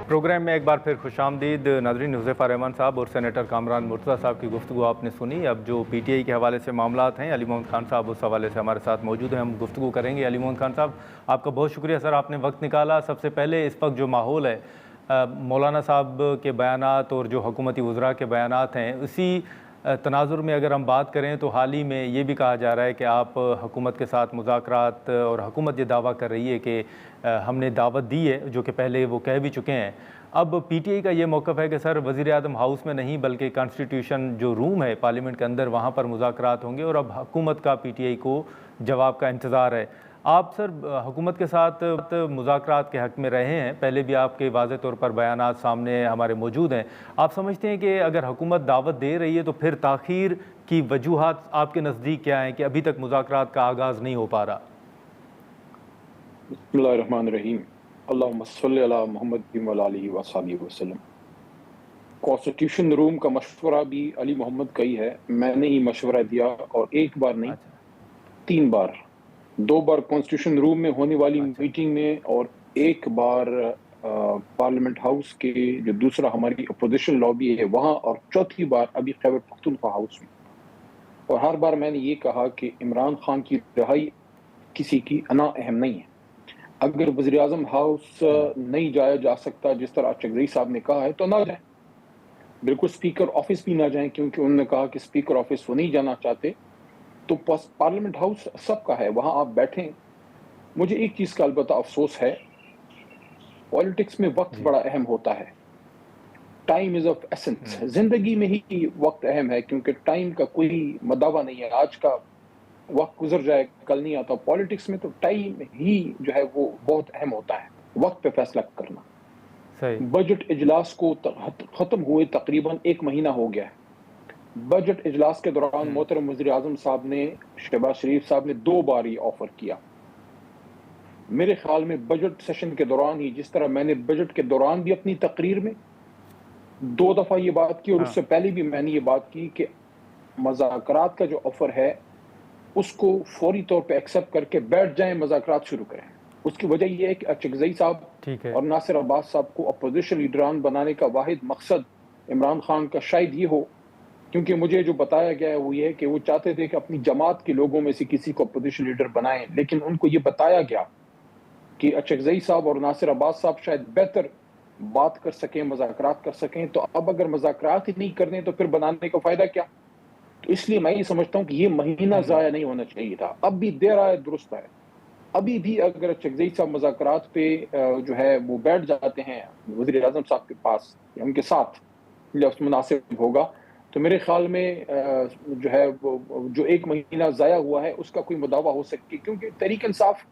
Programme में एक बार फिर खुशामदीद नाज़रीन। हुज़ैफ़ा रहमान साहब और सेनेटर कामरान मुर्तज़ा साहब की गुफ्तगू आपने सुनी। अब जो पीटीआई के हवाले से मामलात हैं, अली मोहम्मद खान साहब उस हवाले से हमारे साथ मौजूद हैं, हम गुफ्तगू करेंगे। अली मोहम्मद खान साहब, आपका बहुत शुक्रिया सर, आपने वक्त निकाला। सबसे पहले इस वक्त जो माहौल है, मौलाना साहब के बयानात और जो हुकूमती वज़रा के बयानात हैं, उसी तनाजुर में अगर हम बात करें तो हाल ही में ये भी कहा जा रहा है कि आप हुकूमत के साथ मुज़ाकरात, और हुकूमत ये दावा कर रही है कि हमने दावत दी है, जो कि पहले वो कह भी चुके हैं। अब पीटीआई का ये मौक़िफ़ है कि सर वज़ीर आज़म हाउस में नहीं बल्कि कॉन्स्टिट्यूशन जो रूम है पार्लियामेंट के अंदर, वहाँ पर मुज़ाकरात होंगे, और अब हुकूमत का पीटीआई को जवाब का इंतज़ार है। आप सर हुकूमत के साथ मुज़ाकरात के हक़ में रहे हैं, पहले भी आपके वाज़ेह तौर पर बयानात सामने हमारे मौजूद हैं। आप समझते हैं कि अगर हुकूमत दावत दे रही है तो फिर ताख़ीर की वजूहात आपके नज़दीक क्या हैं कि अभी तक मुज़ाकरात का आगाज़ नहीं हो पा रहा? बिस्मिल्लाहिर्रहमानिर्रहीम, अल्लाहुम्मा सल्लि अला मुहम्मद व अला आलिहि व अस्हाबिहि वसल्लम। कॉन्स्टिट्यूशन रूम का मशवरा भी अली मोहम्मद का ही है, मैंने ही मशवरा दिया, और एक बार नहीं, अच्छा, 3 बार, 2 बार कॉन्स्टिट्यूशन रूम में होने वाली अच्छा, मीटिंग में, और एक बार पार्लियामेंट हाउस के जो दूसरा हमारी अपोजिशन लॉबी है वहाँ, और चौथी बार अभी खैबर पख्तूनख्वा हाउस में। और हर बार मैंने ये कहा कि इमरान खान की रिहाई किसी की अना अहम नहीं है। अगर वज़ीर आज़म हाउस नहीं जाया जा सकता जिस तरह चगरई साहब ने कहा है तो ना जाए, बिल्कुल स्पीकर ऑफिस भी ना जाएं, क्योंकि उन्होंने कहा कि स्पीकर ऑफिस वो नहीं जाना चाहते। तो पार्लियामेंट हाउस सबका है, वहां आप बैठें। मुझे एक चीज का अलबत्ता अफसोस है, पॉलिटिक्स में वक्त बड़ा अहम होता है, टाइम इज ऑफ एसेंस। जिंदगी में ही वक्त अहम है, क्योंकि टाइम का कोई मदावा नहीं है, आज का वक्त गुजर जाए कल नहीं आता। पॉलिटिक्स में तो टाइम ही जो है वो बहुत अहम होता है, वक्त पे फैसला करना। सही। बजट इजलास को खत्म हुए तकरीबन 1 महीना हो गया है। बजट इजलास के दौरान मोहतरम वज़ीर आज़म साहब ने, शहबाज शरीफ साहब ने 2 बार ये ऑफर किया। मेरे ख्याल में बजट सेशन के दौरान ही, जिस तरह मैंने बजट के दौरान भी अपनी तकरीर में 2 दफा ये बात की, और उससे पहले भी मैंने ये बात की कि मज़ाकरात का जो ऑफर है उसको फौरी तौर पे एक्सेप्ट करके बैठ जाएं, मज़ाकरात शुरू करें। उसकी वजह यह है कि चगरई साहब और नासिर अब्बास साहब को अपोजिशन लीडरान बनाने का वाहिद मकसद इमरान खान का शायद ये हो, क्योंकि मुझे जो बताया गया है वो ये है कि वो चाहते थे कि अपनी जमात के लोगों में से किसी को अपोजिशन लीडर बनाएं, लेकिन उनको ये बताया गया कि चगरई साहब और नासिर अब्बास साहब शायद बेहतर बात कर सकें, मज़ाकरात कर सकें। तो अब अगर मज़ाकरात ही नहीं करने तो फिर बनाने का फायदा क्या? तो इसलिए मैं ये समझता हूँ कि ये महीना ज़ाया नहीं होना चाहिए था। अब भी देर आए दुरुस्त है। अभी भी अगर चगरई साहब मज़ाकरात पे जो है वो बैठ जाते हैं वज़ीर आज़म साहब के पास या उनके साथ जब मुनासिब होगा, तो मेरे ख्याल में जो है वो जो 1 महीना ज़ाया हुआ है उसका कोई मुदावा हो सके। क्योंकि तहरीक इंसाफ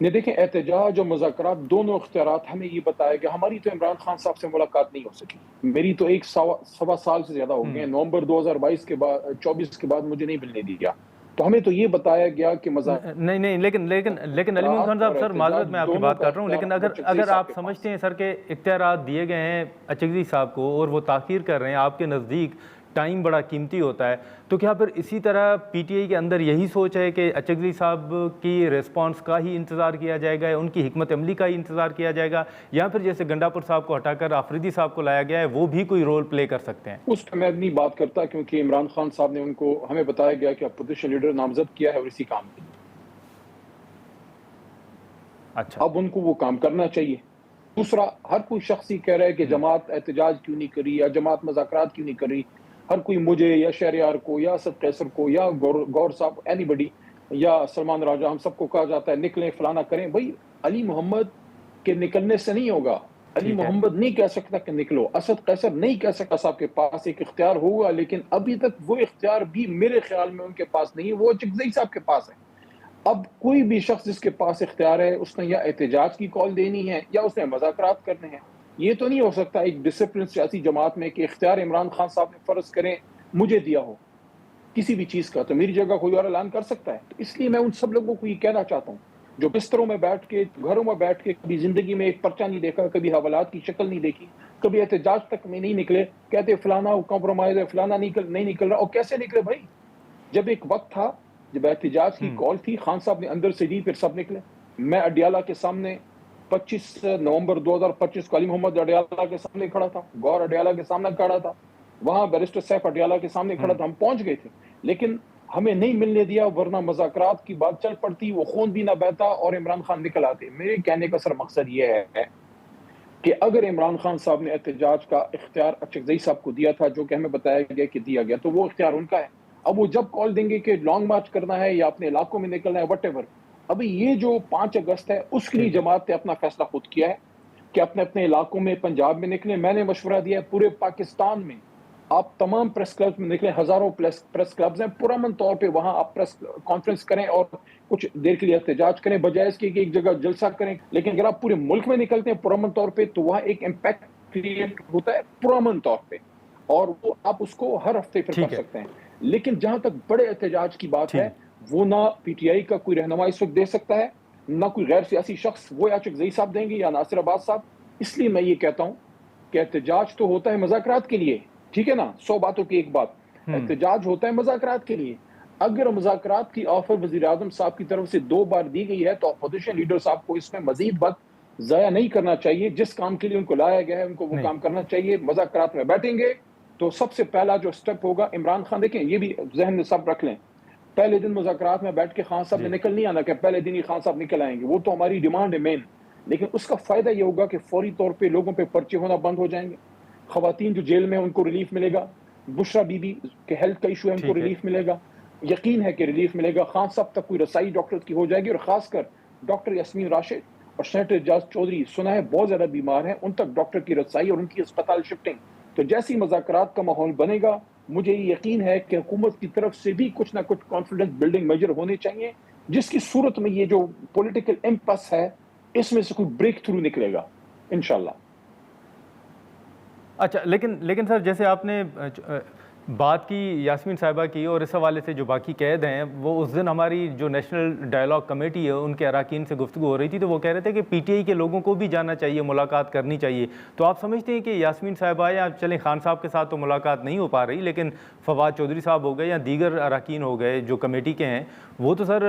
ने, देखें, एहतजाज और मुज़ाकरात दोनों इख्तियारात, हमें ये बताया कि हमारी तो इमरान खान साहब से मुलाकात नहीं हो सकी। मेरी तो 1 सवा साल से ज़्यादा हो गए, नवंबर 2022 के बाद 24 के बाद मुझे नहीं मिलने दिया। तो हमें तो ये बताया गया कि नहीं, लेकिन अली मोहम्मद खान साहब, सर माजरत मैं आपकी बात कर रहा हूँ, लेकिन अगर आप समझते हैं सर के इख्तियारात दिए गए हैं चगरई साहब को और वो ताख़ीर कर रहे हैं, आपके नज़दीक टाइम बड़ा कीमती होता है, तो क्या फिर इसी तरह पीटीआई के अंदर यही सोच है कि चगरई साहब की रिस्पांस का ही इंतज़ार किया जाएगा, या उनकी हिकमत अमली का ही इंतज़ार किया जाएगा, या फिर जैसे गंडापुर साहब को हटाकर आफरीदी साहब को लाया गया है, वो भी कोई रोल प्ले कर सकते हैं? उस पर मैं नहीं बात करता, क्योंकि इमरान खान साहब ने उनको, हमें बताया गया कि अपोजिशन लीडर नामजद किया है और इसी काम के लिए। अच्छा, अब उनको वो काम करना चाहिए। दूसरा, हर कोई शख्स ही कह रहा है कि जमात एहतजाज क्यों नहीं करी या जमात मुज़ाकरात क्यों नहीं करी। हर कोई मुझे या शहरियार को या असद कैसर को या गौर साहब, एनीबडी, या सलमान राजा, हम सबको कहा जाता है निकलें, फलाना करें। भाई, अली मोहम्मद के निकलने से नहीं होगा। अली मोहम्मद नहीं कह सकता कि निकलो, असद कैसर नहीं कह सकता। साहब के पास एक इख्तियार होगा, लेकिन अभी तक वो इख्तियार भी मेरे ख्याल में उनके पास नहीं है, वो चगरई साहब के पास है। अब कोई भी शख्स जिसके पास इख्तियार है, उसने या एहतजाज की कॉल देनी है या उसने मज़ाकरात करने हैं। ये तो नहीं हो सकता एक डिसिप्लिन सियासी जमात में कि इख्तियार इमरान खान साहब ने फर्ज करें मुझे दिया हो किसी भी चीज़ का, तो मेरी जगह कोई और ऐलान कर सकता है। तो इसलिए मैं उन सब लोगों को ये कहना चाहता हूँ जो बिस्तरों में बैठ के, घरों में बैठ के, कभी जिंदगी में एक पर्चा नहीं देखा, कभी हवालात की शक्ल नहीं देखी, कभी एहतजाज तक में नहीं निकले, कहते फलाना कॉम्प्रोमाइज है, फलाना नहीं निकल रहा। और कैसे निकले भाई? जब एक वक्त था जब एहतजाज की कॉल थी, खान साहब ने अंदर से दी, फिर सब निकले। मैं अडियाला के सामने 25 नवंबर 2025 को अली मोहम्मद अडियाला के सामने खड़ा था, गौर अडियाला के सामने खड़ा था, वहां बैरिस्टर सैफ अडियाला के सामने खड़ा था, हम पहुंच गए थे, लेकिन हमें नहीं मिलने दिया, वरना मुज़ाकरात की बात चल पड़ती, वो खून भी ना बहता और इमरान खान निकल आते। मेरे कहने का सर मकसद ये है कि अगर इमरान खान साहब ने एहतजाज का इख्तियार अचकज़ई साहब को दिया था, जो कि हमें बताया गया कि दिया गया, तो वो इख्तियार उनका है। अब वो जब कॉल देंगे कि लॉन्ग मार्च करना है या अपने इलाकों में निकलना है, वट, अभी ये जो 5 अगस्त है उसके लिए जमात ने अपना फैसला खुद किया है कि अपने अपने इलाकों में, पंजाब में निकले। मैंने मशवरा दिया है पूरे पाकिस्तान में आप तमाम प्रेस क्लब में निकलें, हजारों प्रेस क्लब्स हैं, पुरअमन तौर पे वहां आप प्रेस कॉन्फ्रेंस करें और कुछ देर के लिए एहतजाज करें, बजाय इसके कि एक जगह जलसा करें। लेकिन अगर आप पूरे मुल्क में निकलते हैं पुरअमन तौर पे, तो वहां एक इम्पैक्ट क्रिएट होता है पुरअमन तौर पे, और वो आप उसको हर हफ्ते फिर कर सकते हैं। लेकिन जहां तक बड़े एहतजाज की बात है, वो ना पीटीआई का कोई रहनुमा इस वक्त दे सकता है, ना कोई गैर सियासी शख्स, वो या चकज़ई साहब देंगे या नासिर अब्बास साहब। इसलिए मैं ये कहता हूं कि एहतजाज तो होता है मुज़ाकरात के लिए, ठीक है ना, 100 बातों की एक बात, एहतजाज होता है मुज़ाकरात के लिए। अगर मुज़ाकरात की ऑफर वज़ीर आज़म साहब की तरफ से 2 बार दी गई है, तो अपोजिशन लीडर साहब को इसमें मजीद वक्त ज़ाया नहीं करना चाहिए। जिस काम के लिए उनको लाया गया है उनको वो काम करना चाहिए। मुज़ाकरात में बैठेंगे तो सबसे पहला जो स्टेप होगा, इमरान खान, देखें ये भी जहन में सब रख लें, पहले दिन मुज़ाकरात में बैठ के खान साहब ने निकल नहीं आना कि पहले दिन ही खान साहब निकल आएंगे, वो तो हमारी डिमांड है मेन। लेकिन उसका फायदा ये होगा कि फौरी तौर पे लोगों पे पर्चे होना बंद हो जाएंगे, खवातीन जो जेल में उनको रिलीफ मिलेगा, बुशरा बीबी के हेल्थ का इशू है उनको रिलीफ मिलेगा, यकीन है कि रिलीफ मिलेगा, खान साहब तक कोई रसाई डॉक्टर की हो जाएगी, और खासकर डॉक्टर यास्मीन राशिद और सेनेटर एजाज चौधरी सुना है बहुत ज्यादा बीमार हैं, उन तक डॉक्टर की रसाई और उनकी अस्पताल शिफ्टिंग। तो जैसी मुज़ाकरात का माहौल बनेगा, मुझे यकीन है कि हुकूमत की तरफ से भी कुछ ना कुछ कॉन्फिडेंस बिल्डिंग मेजर होने चाहिए, जिसकी सूरत में ये जो पॉलिटिकल इम्पस है इसमें से कोई ब्रेक थ्रू निकलेगा इंशाल्लाह। अच्छा, लेकिन सर, जैसे आपने बात की यास्मीन साहिबा की, और इस हवाले से जो बाकी कैद हैं, वो उस दिन हमारी जो नेशनल डायलॉग कमेटी है उनके अरकान से गुफ्तगू हो रही थी, तो वो कह रहे थे कि पीटीआई के लोगों को भी जाना चाहिए, मुलाकात करनी चाहिए। तो आप समझते हैं कि यास्मीन साहिबा, या चलें खान साहब के साथ तो मुलाकात नहीं हो पा रही, लेकिन फवाद चौधरी साहब हो गए या दीगर अरकान हो गए जो कमेटी के हैं, वो तो सर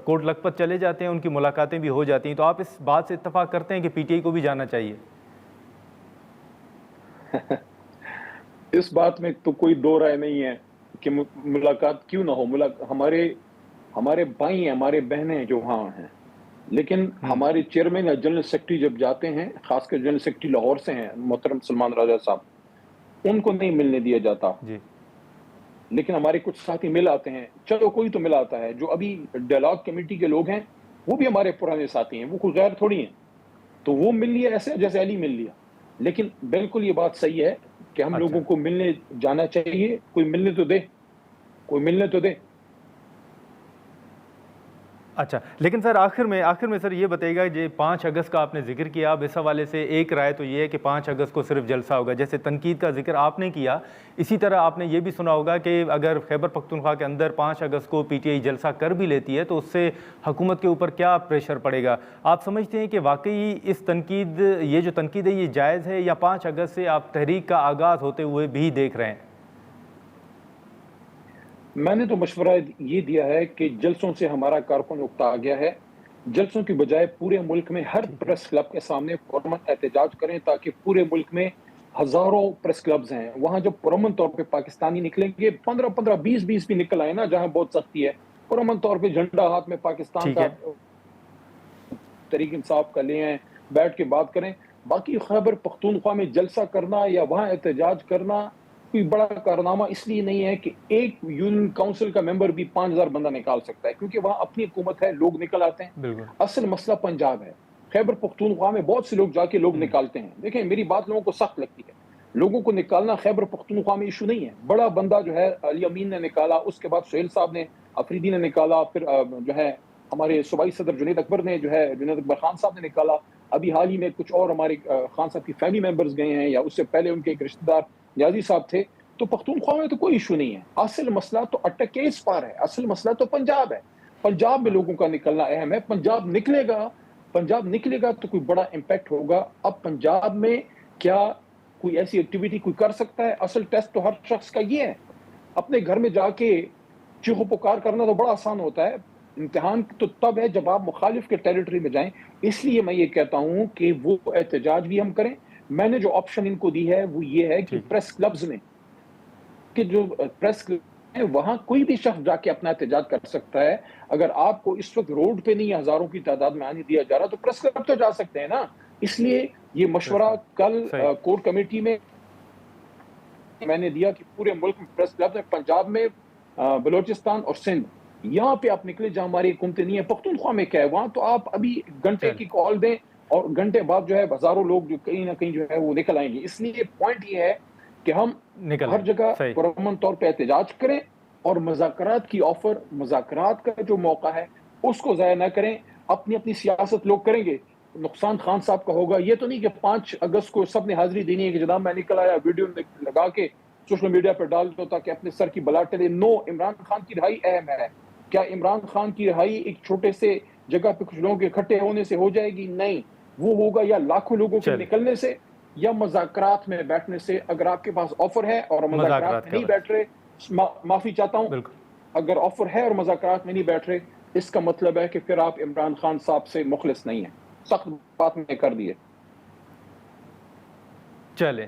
कोट लखपत चले जाते हैं, उनकी मुलाकातें भी हो जाती हैं, तो आप इस बात से इत्तफाक करते हैं कि पीटीआई को भी जाना चाहिए? इस बात में तो कोई दो राय नहीं है कि मुलाकात क्यों ना हो। हमारे भाई हैं, हमारे बहनें हैं जो वहाँ हैं, लेकिन हमारे चेयरमैन या जनरल सेक्रेटरी जब जाते हैं, खासकर जनरल सेक्रेटरी लाहौर से हैं मोहतरम सलमान राजा साहब, उनको नहीं मिलने दिया जाता जी। लेकिन हमारे कुछ साथी मिल आते हैं, चलो कोई तो मिल आता है। जो अभी डायलॉग कमेटी के लोग हैं वो भी हमारे पुराने साथी हैं, वो कोई गैर थोड़ी हैं, तो वो मिल लिया ऐसे जैसे अली मिल लिया। लेकिन बिल्कुल ये बात सही है कि हम लोगों को मिलने जाना चाहिए, कोई मिलने तो दे, कोई मिलने तो दे। अच्छा, लेकिन सर आखिर में सर ये बताइएगा, जो 5 अगस्त का आपने जिक्र किया, अब इस हवाले से एक राय तो ये है कि 5 अगस्त को सिर्फ जलसा होगा, जैसे तनकीद का जिक्र आपने किया, इसी तरह आपने ये भी सुना होगा कि अगर खैबर पख्तूनख्वा के अंदर 5 अगस्त को पीटीआई जलसा कर भी लेती है तो उससे हुकूमत के ऊपर क्या प्रेशर पड़ेगा। आप समझते हैं कि वाकई इस तनकीद, ये जो तनकीद है, ये जायज़ है, या 5 अगस्त से आप तहरीक का आगाज़ होते हुए भी देख रहे हैं? मैंने तो मशवरा ये दिया है कि जलसों से हमारा कारकुन उकता आ गया है, जलसों की बजाय पूरे मुल्क में हर प्रेस क्लब के सामने पुरअमन एहतजाज करें, ताकि पूरे मुल्क में हजारों प्रेस क्लब्स हैं, वहां जब पुरअमन तौर पे पाकिस्तानी निकलेंगे, 15-15, 20-20 भी निकल आए ना, जहां बहुत सख्ती है, पुरअमन तौर पे झंडा हाथ में पाकिस्तान का, तहरीक इंसाफ का ले आए, बैठ के बात करें। बाकी खैबर पख्तूनख्वा में जलसा करना या वहां एहतजाज करना कोई बड़ा कारनामा इसलिए नहीं है कि एक यूनियन काउंसिल का मेंबर भी 5000 बंदा निकाल सकता है, क्योंकि वहां अपनी हुकूमत है, लोग निकल आते हैं। असल मसला पंजाब है, खैबर पख्तूनख्वा में बहुत से लोग जाके लोग निकालते हैं। देखें, मेरी बात लोगों को सख्त लगती है, लोगों को निकालना खैबर पख्तूनख्वा में इशू नहीं है। बड़ा बंदा जो है अली अमीन ने निकाला, उसके बाद सुहेल साहब ने, अफरीदी ने निकाला, फिर जो है हमारे सूबाई सदर जुनैद अकबर ने, जो है जुनैद अकबर खान साहब ने निकाला, अभी हाल ही में कुछ और हमारे खान साहब की फैमिली मेंबर्स गए हैं, या उससे पहले उनके एक रिश्तेदार न्याजी साहब थे। तो पख्तूनख्वा में तो कोई इशू नहीं है। असल मसला तो अटक के इस पार है, असल मसला तो पंजाब है। पंजाब में लोगों का निकलना अहम है। पंजाब निकलेगा तो कोई बड़ा इम्पैक्ट होगा। अब पंजाब में क्या कोई ऐसी एक्टिविटी कोई कर सकता है? असल टेस्ट तो हर शख्स का ये है। अपने घर में जाके चीखो पुकार करना तो बड़ा आसान होता है, امتحان تو تب ہے جب آپ مخالف کے ٹیریٹری میں جائیں. اس لیے میں یہ کہتا ہوں کہ وہ احتجاج بھی ہم کریں. میں نے جو آپشن ان کو دی ہے وہ یہ ہے کہ ٹھیک. پریس کلبز میں، کہ جو پریس کلب ہیں وہاں کوئی بھی شخص جا کے اپنا احتجاج کر سکتا ہے. اگر آپ کو اس وقت روڈ پہ نہیں ہزاروں کی تعداد میں آنے دیا جا رہا تو پریس کلب تو جا سکتے ہیں نا. اس لیے یہ مشورہ کل صحیح. کور کمیٹی میں نے دیا کہ پورے ملک میں پریس کلب ہیں، پنجاب میں، بلوچستان اور سندھ، یہاں پہ آپ نکلے جہاں ہماری حکومتیں نہیں ہیں. پختونخوا میں کیا ہے، وہاں تو آپ ابھی گھنٹے کی کال دیں اور گھنٹے بعد جو ہے ہزاروں لوگ جو کہیں نہ کہیں جو ہے وہ نکل آئیں گے. اس لیے پوائنٹ یہ ہے کہ ہم ہر جگہ صحیح. پرامن طور پہ احتجاج کریں اور مذاکرات کی آفر، مذاکرات کا جو موقع ہے اس کو ضائع نہ کریں. اپنی اپنی سیاست لوگ کریں گے، نقصان خان صاحب کا ہوگا. یہ تو نہیں کہ 5 اگست کو سب نے حاضری دینی ہے کہ جناب میں نکل آیا، ویڈیو لگا کے سوشل میڈیا پہ ڈال دو تاکہ اپنے سر کی بلا ٹلے. نو، عمران خان کی رہائی اہم ہے. کیا عمران خان کی رہائی ایک چھوٹے سے جگہ پہ کچھ لوگوں کے اکٹھے ہونے سے ہو جائے گی؟ نہیں، وہ ہوگا یا لاکھوں لوگوں کے نکلنے سے یا مذاکرات میں بیٹھنے سے. اگر آپ کے پاس آفر ہے اور مذاکرات میں نہیں بیٹھ رہے، معافی چاہتا ہوں، اگر آفر ہے اور مذاکرات میں نہیں بیٹھ رہے، اس کا مطلب ہے کہ پھر آپ عمران خان صاحب سے مخلص نہیں ہیں. سخت بات میں کر دیے. چلیں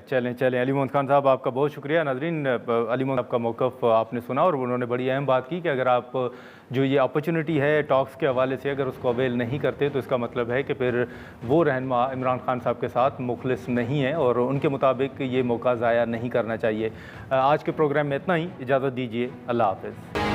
علی محمد خان صاحب، آپ کا بہت شکریہ. ناظرین، علی محمد صاحب کا موقف آپ نے سنا اور انہوں نے بڑی اہم بات کی کہ اگر آپ جو یہ اپرچونٹی ہے ٹاکس کے حوالے سے اگر اس کو اویل نہیں کرتے تو اس کا مطلب ہے کہ پھر وہ رہنما عمران خان صاحب کے ساتھ مخلص نہیں ہیں اور ان کے مطابق یہ موقع ضائع نہیں کرنا چاہیے. آج کے پروگرام میں اتنا ہی، اجازت دیجیے. اللہ حافظ.